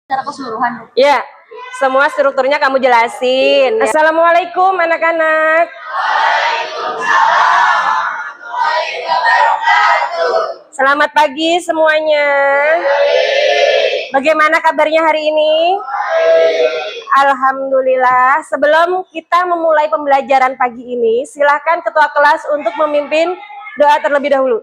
Secara keseluruhan. Ya, semua strukturnya kamu jelasin. Assalamualaikum anak-anak. Selamat pagi semuanya. Bagaimana kabarnya hari ini? Alhamdulillah. Sebelum kita memulai pembelajaran pagi ini, silakan ketua kelas untuk memimpin doa terlebih dahulu.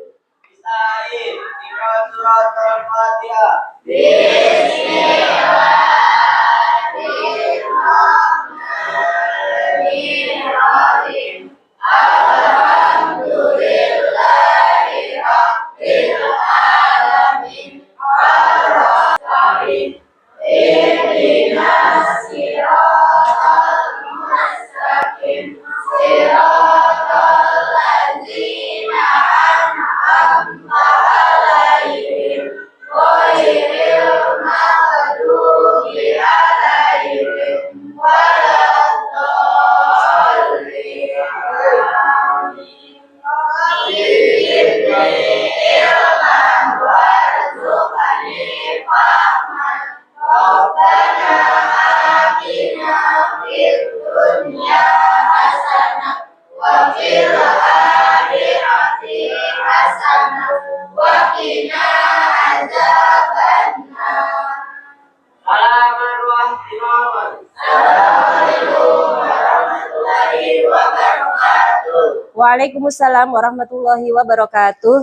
Waalaikumsalam warahmatullahi wabarakatuh.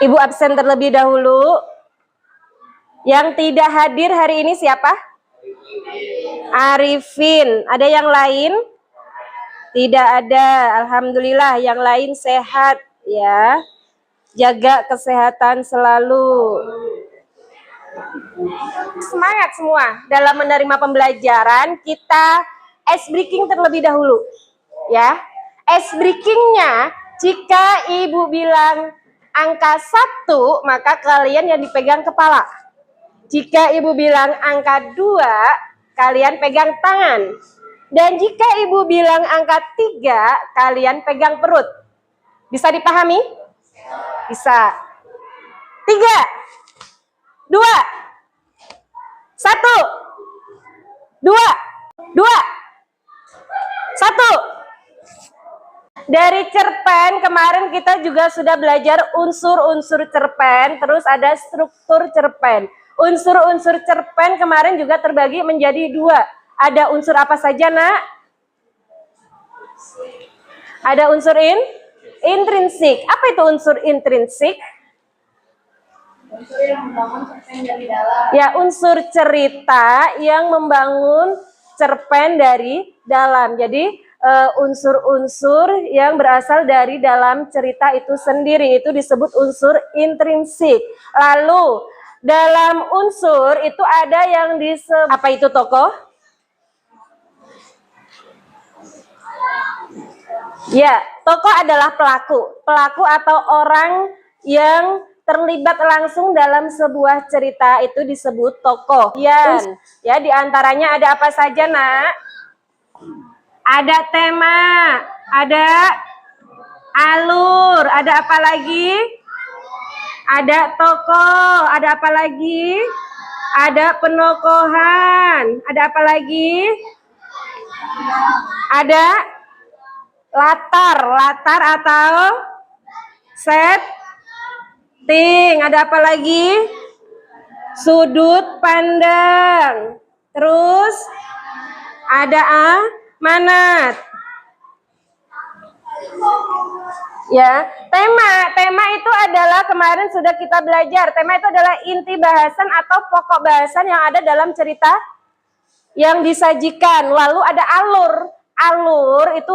Ibu absen terlebih dahulu. Yang tidak hadir hari ini siapa? Arifin. Ada yang lain? Tidak ada. Alhamdulillah yang lain sehat ya. Jaga kesehatan selalu. Semangat semua dalam menerima pembelajaran. Kita ice breaking terlebih dahulu ya. Ice breakingnya, jika ibu bilang angka 1, maka kalian yang dipegang kepala. Jika ibu bilang angka 2, kalian pegang tangan. Dan jika ibu bilang angka 3, kalian pegang perut. Bisa dipahami? Bisa. 3, 2, 1, 2, 2, 1. Dari cerpen kemarin kita juga sudah belajar unsur-unsur cerpen, terus ada struktur cerpen. Unsur-unsur cerpen kemarin juga terbagi menjadi 2. Ada unsur apa saja, Nak? Ada unsur intrinsik. Apa itu unsur intrinsik? Unsur yang membangun cerpen dari dalam. Ya, unsur cerita yang membangun cerpen dari dalam. Jadi unsur-unsur yang berasal dari dalam cerita itu sendiri itu disebut unsur intrinsik. Lalu dalam unsur itu ada yang disebut apa itu tokoh? Ya, tokoh adalah pelaku. Pelaku atau orang yang terlibat langsung dalam sebuah cerita itu disebut tokoh. Ya, diantaranya ada apa saja, Nak? Ada tema, ada alur, ada apa lagi? Ada tokoh, ada apa lagi? Ada penokohan, ada apa lagi? Ada latar atau setting, ada apa lagi? Sudut pandang, terus ada manat. Ya, tema itu adalah kemarin sudah kita belajar. Tema itu adalah inti bahasan atau pokok bahasan yang ada dalam cerita yang disajikan. Lalu ada alur. Alur itu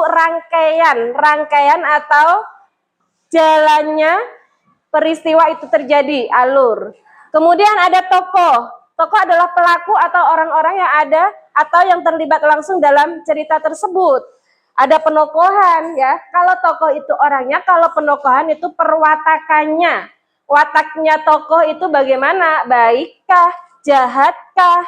rangkaian atau jalannya peristiwa itu terjadi, alur. Kemudian ada tokoh. Tokoh adalah pelaku atau orang-orang yang ada atau yang terlibat langsung dalam cerita tersebut. Ada penokohan ya. Kalau tokoh itu orangnya, kalau penokohan itu perwatakannya. Wataknya tokoh itu bagaimana? Baikkah? Jahatkah?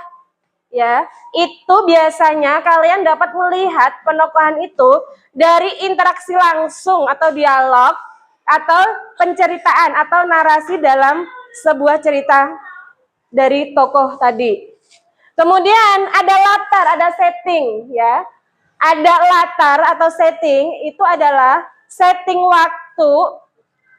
Ya, itu biasanya kalian dapat melihat penokohan itu dari interaksi langsung atau dialog atau penceritaan atau narasi dalam sebuah cerita dari tokoh tadi. Kemudian ada latar, ada setting ya. Ada latar atau setting itu adalah setting waktu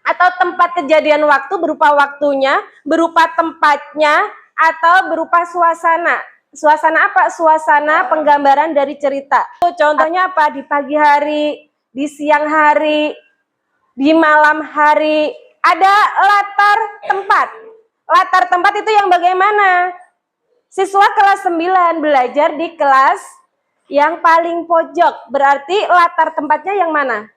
atau tempat kejadian waktu berupa waktunya, berupa tempatnya, atau berupa suasana. Suasana apa? Suasana penggambaran dari cerita. Contohnya apa? Di pagi hari, di siang hari, di malam hari. Ada latar tempat. Latar tempat itu yang bagaimana? Siswa kelas 9 belajar di kelas yang paling pojok. Berarti latar tempatnya yang mana?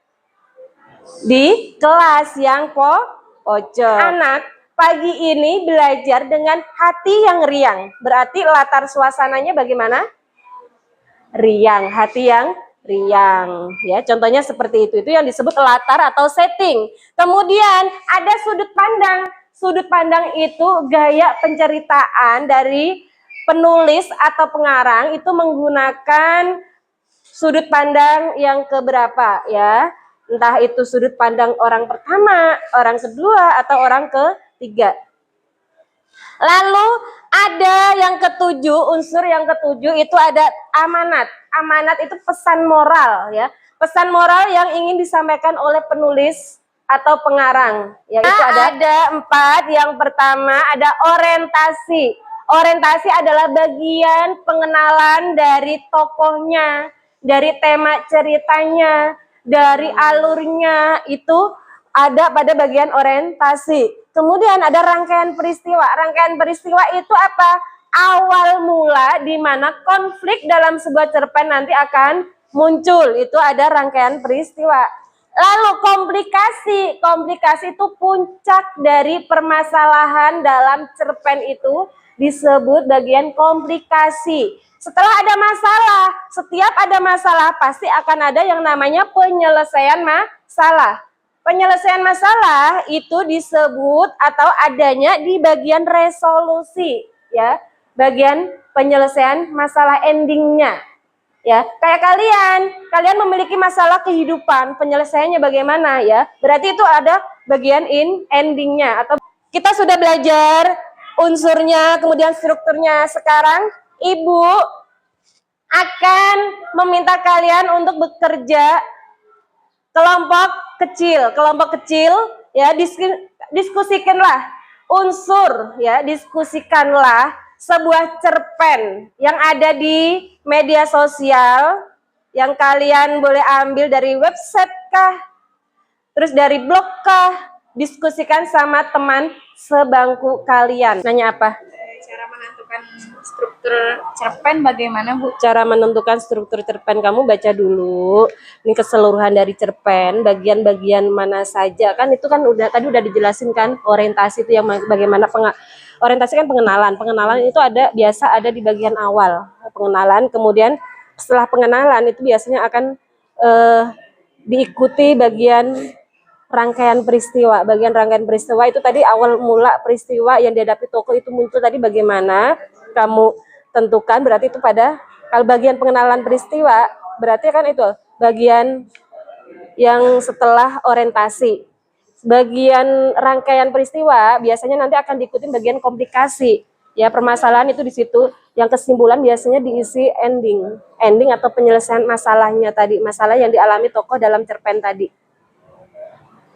Di kelas yang pojok. Anak pagi ini belajar dengan hati yang riang. Berarti latar suasananya bagaimana? Riang, hati yang riang. Ya, contohnya seperti itu. Itu yang disebut latar atau setting. Kemudian ada sudut pandang. Sudut pandang itu gaya penceritaan dari penulis atau pengarang itu menggunakan sudut pandang yang keberapa ya. Entah itu sudut pandang orang pertama, orang kedua, atau orang ketiga. Lalu ada yang ketujuh, unsur yang ketujuh itu ada amanat. Amanat itu pesan moral ya. Pesan moral yang ingin disampaikan oleh penulis atau pengarang. Ya, itu ada 4. Yang pertama ada orientasi. Orientasi adalah bagian pengenalan dari tokohnya, dari tema ceritanya, dari alurnya, itu ada pada bagian orientasi. Kemudian ada rangkaian peristiwa. Rangkaian peristiwa itu apa? Awal mula di mana konflik dalam sebuah cerpen nanti akan muncul. Itu ada rangkaian peristiwa. Lalu komplikasi. Komplikasi itu puncak dari permasalahan dalam cerpen itu disebut bagian komplikasi. Setelah ada masalah, setiap ada masalah pasti akan ada yang namanya penyelesaian masalah. Penyelesaian masalah itu disebut atau adanya di bagian resolusi, ya, bagian penyelesaian masalah endingnya. Ya, kayak kalian memiliki masalah kehidupan, penyelesaiannya bagaimana ya? Berarti itu ada bagian endingnya. Atau kita sudah belajar unsurnya, kemudian strukturnya. Sekarang Ibu akan meminta kalian untuk bekerja kelompok kecil ya, diskusikanlah unsur ya, diskusikanlah sebuah cerpen yang ada di media sosial yang kalian boleh ambil dari website kah, terus dari blog kah, diskusikan sama teman sebangku kalian. Nanya apa? Cara menentukan struktur cerpen bagaimana, Bu? Cara menentukan struktur cerpen, kamu baca dulu ini keseluruhan dari cerpen, bagian-bagian mana saja, kan itu kan tadi udah dijelasin kan, orientasi itu yang bagaimana orientasi kan pengenalan itu biasa ada di bagian awal pengenalan, kemudian setelah pengenalan itu biasanya akan diikuti bagian rangkaian peristiwa. Bagian rangkaian peristiwa itu tadi awal mula peristiwa yang dihadapi tokoh itu muncul tadi bagaimana kamu tentukan. Berarti itu kalau bagian pengenalan peristiwa berarti kan itu bagian yang setelah orientasi. Bagian rangkaian peristiwa biasanya nanti akan diikuti bagian komplikasi. Ya, permasalahan itu di situ. Yang kesimpulan biasanya diisi ending atau penyelesaian masalahnya tadi, masalah yang dialami tokoh dalam cerpen tadi.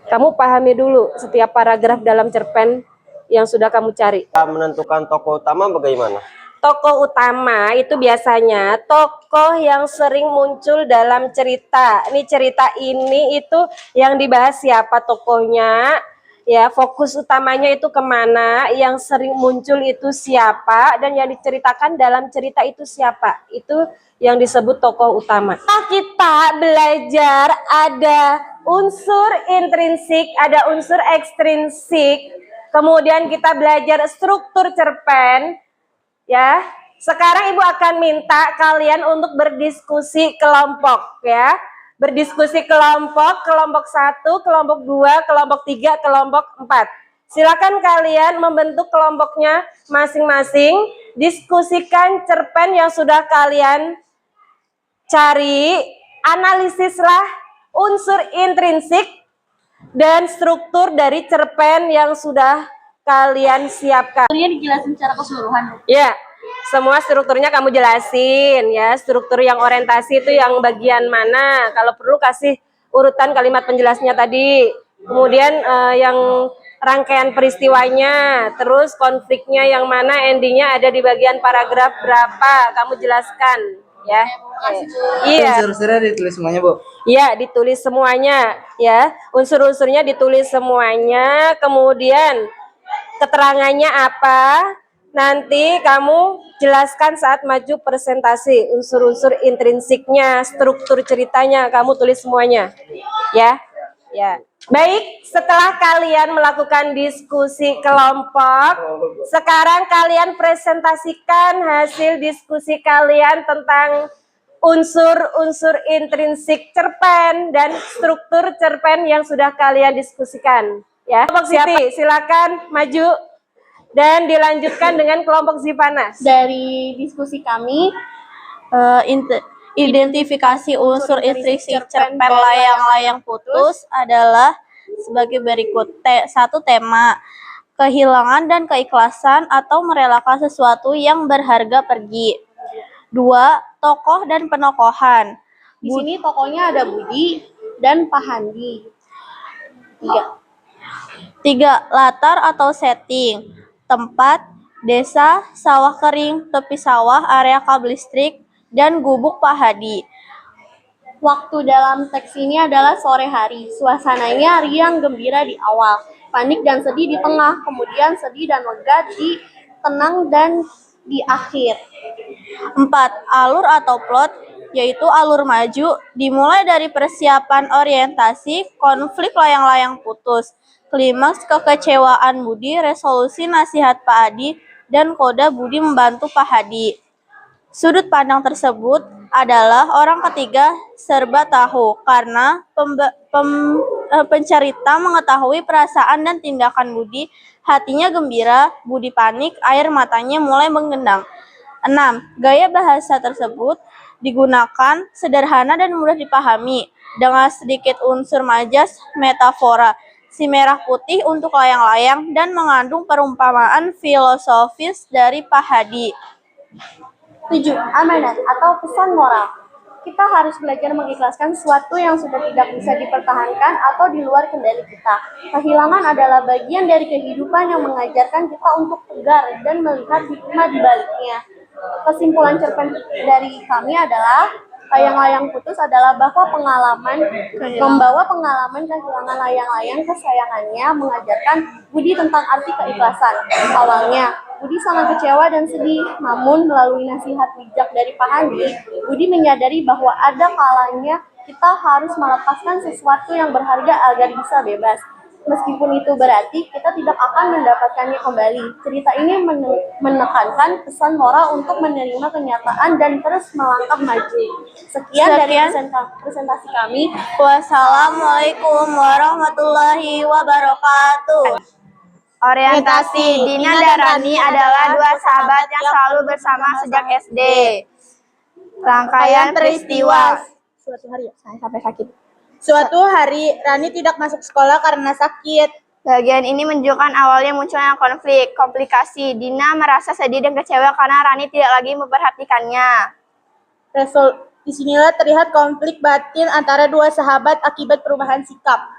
Kamu pahami dulu setiap paragraf dalam cerpen yang sudah kamu cari. Menentukan tokoh utama bagaimana? Tokoh utama itu biasanya tokoh yang sering muncul dalam cerita. Ini cerita ini itu yang dibahas siapa tokohnya, ya, fokus utamanya itu kemana, yang sering muncul itu siapa, dan yang diceritakan dalam cerita itu siapa. Itu yang disebut tokoh utama. Kita belajar ada unsur intrinsik, ada unsur ekstrinsik. Kemudian kita belajar struktur cerpen. Ya, sekarang Ibu akan minta kalian untuk berdiskusi kelompok ya. Berdiskusi kelompok 1, kelompok 2, kelompok 3, kelompok 4. Silakan kalian membentuk kelompoknya masing-masing, diskusikan cerpen yang sudah kalian cari, analisislah unsur intrinsik dan struktur dari cerpen yang sudah kalian siapkan. Kalian dijelasin secara keseluruhan. Ya, semua strukturnya kamu jelasin ya. Struktur yang orientasi itu yang bagian mana? Kalau perlu kasih urutan kalimat penjelasnya tadi. Kemudian yang rangkaian peristiwanya, terus konfliknya yang mana, endingnya ada di bagian paragraf berapa? Kamu jelaskan ya. Iya. Unsur-unsurnya ditulis semuanya, Bu. Ya, ditulis semuanya ya. Unsur-unsurnya ditulis semuanya, kemudian keterangannya apa? Nanti kamu jelaskan saat maju presentasi. Unsur-unsur intrinsiknya, struktur ceritanya kamu tulis semuanya. Ya. Ya. Baik, setelah kalian melakukan diskusi kelompok, sekarang kalian presentasikan hasil diskusi kalian tentang unsur-unsur intrinsik cerpen dan struktur cerpen yang sudah kalian diskusikan. Ya, kelompok Siti, silakan maju dan dilanjutkan dengan kelompok Zipanas. Dari diskusi kami, identifikasi unsur intrinsik cerpen layang-layang putus adalah sebagai berikut. Satu, tema kehilangan dan keikhlasan atau merelakan sesuatu yang berharga pergi. 2, tokoh dan penokohan. Di sini tokohnya ada Budi dan Pahandi. 3, latar atau setting. Tempat, desa, sawah kering, tepi sawah, area kabel listrik, dan gubuk Pahadi. Waktu dalam teks ini adalah sore hari. Suasananya riang gembira di awal, panik dan sedih di tengah, kemudian sedih dan lega di tenang dan di akhir. 4, alur atau plot, yaitu alur maju, dimulai dari persiapan orientasi, konflik layang-layang putus, klimaks kekecewaan Budi, resolusi nasihat Pak Adi, dan koda Budi membantu Pak Hadi. Sudut pandang tersebut adalah orang ketiga serba tahu, karena pencerita mengetahui perasaan dan tindakan Budi, hatinya gembira, Budi panik, air matanya mulai menggenang. 6, gaya bahasa tersebut digunakan sederhana dan mudah dipahami, dengan sedikit unsur majas metafora, si merah putih untuk layang-layang, dan mengandung perumpamaan filosofis dari Pak Hadi. 7, amanat atau pesan moral. Kita harus belajar mengikhlaskan sesuatu yang sudah tidak bisa dipertahankan atau di luar kendali kita. Kehilangan adalah bagian dari kehidupan yang mengajarkan kita untuk tegar dan melihat hikmah di baliknya. Kesimpulan cerpen dari kami adalah layang-layang putus adalah bahwa membawa pengalaman kehilangan layang-layang kesayangannya mengajarkan Budi tentang arti keikhlasan. Awalnya, Budi sangat kecewa dan sedih, namun melalui nasihat bijak dari Pak Handi, Budi menyadari bahwa ada kalanya kita harus melepaskan sesuatu yang berharga agar bisa bebas. Meskipun itu berarti kita tidak akan mendapatkannya kembali. Cerita ini menekankan pesan moral untuk menerima kenyataan dan terus melangkah maju. Sekian dari presentasi kami. Wassalamualaikum warahmatullahi wabarakatuh. Orientasi, Dina dan Rani adalah dua sahabat yang selalu bersama sejak SD. Rangkaian peristiwa. Suatu hari, Rani tidak masuk sekolah karena sakit. Bagian ini menunjukkan awalnya munculnya konflik, komplikasi. Dina merasa sedih dan kecewa karena Rani tidak lagi memperhatikannya. Disinilah terlihat konflik batin antara dua sahabat akibat perubahan sikap.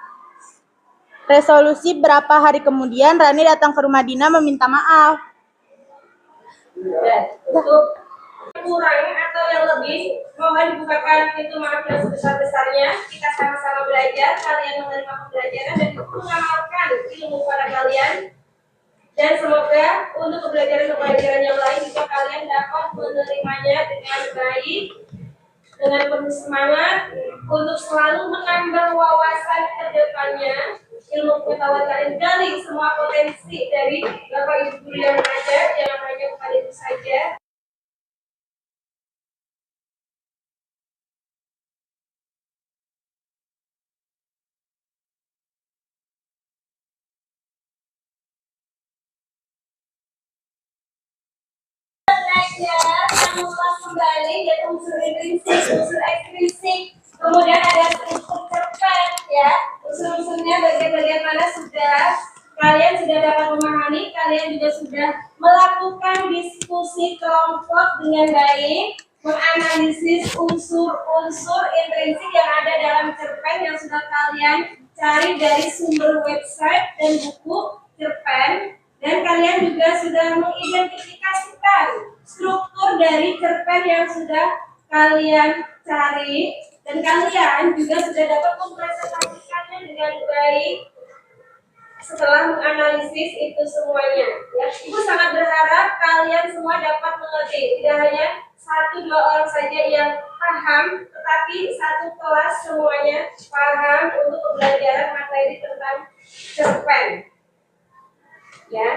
Resolusi berapa hari kemudian, Rani datang ke rumah Dina meminta maaf. Untuk kurang atau yang lebih, mohon dibukakan pintu maaf yang sebesar-besarnya. Kita sama-sama belajar, kalian menerima pembelajaran dan mengamalkan ilmu pada kalian. Dan semoga untuk pembelajaran-pembelajaran yang lain juga kalian dapat menerimanya dengan baik, dengan penuh semangat untuk selalu menambah wawasan ke depannya, ilmu pengetahuan kalian, gali semua potensi dari Bapak Ibu guru yang mengajar, jangan hanya kepada itu saja. Yang mengulas kembali dari unsur intrinsik, unsur ekstrinsik, kemudian ada struktur cerpen ya, unsur-unsurnya bagian-bagian mana sudah kalian sudah dapat memahami, kalian juga sudah melakukan diskusi kelompok dengan baik, menganalisis unsur-unsur intrinsik yang ada dalam cerpen yang sudah kalian cari dari sumber website dan buku cerpen, dan kalian juga sudah mengidentifikasikan struktur dari cerpen yang sudah kalian cari, dan kalian juga sudah dapat mempresentasikannya dengan baik setelah menganalisis itu semuanya. Ya, Ibu sangat berharap kalian semua dapat mengerti, tidak hanya 1-2 orang saja yang paham, tetapi satu kelas semuanya paham untuk pembelajaran materi tentang cerpen. Ya,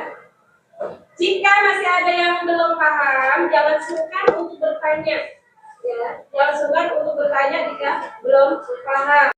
jika masih ada yang belum paham, jangan sungkan untuk bertanya. Ya, jangan sungkan untuk bertanya jika belum paham.